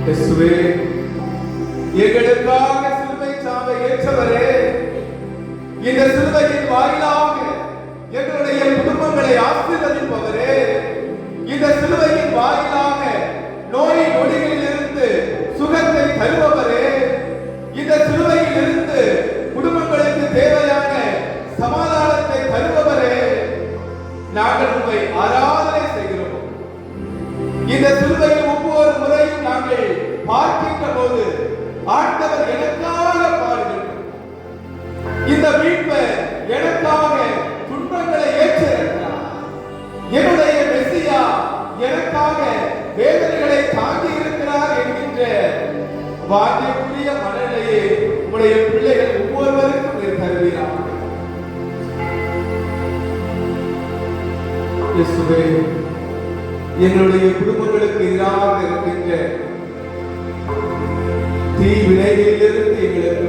இயேசுவே, எங்களுக்காக சிலுவை சாவை ஏற்றவரே, இந்த சிலுவையின் வாயிலாக எங்களுடைய குடும்பங்களை ஆசீர்வதிப்பவரே, இந்த சிலுவையின் வாயிலாக நோய் நொடிகளில் இருந்து சுகத்தை தருபவரே, இந்த சிலுவையில் இருந்து குடும்பங்களுக்கு தேவையான சமாதானத்தை தருபவரே, நாங்கள் உம்மை ஆராதனை செய்கிறோம். இந்த சிலுவையில் ஒவ்வொரு முறையும் நாங்கள் பார்க்கின்ற போது ஆண்டவர் எனக்காக பாடுகிறார், இந்த மீட்பர் எனக்காக துன்பங்களை ஏற்றிருக்கிறார், என்னுடைய மெசியா எனக்காக வேதனைகளை தாங்கி இருக்கிறார் என்கின்ற வார்த்தைக்குரிய மனநிலையை உங்களுடைய பிள்ளைகள் ஒவ்வொருவருக்கும் நீர் தருவீராக. இயேசுவே, எங்களுடைய குடும்பங்களுக்கு எதிராக இருக்கின்ற தீ வினைகளிலிருந்து எங்களுக்கு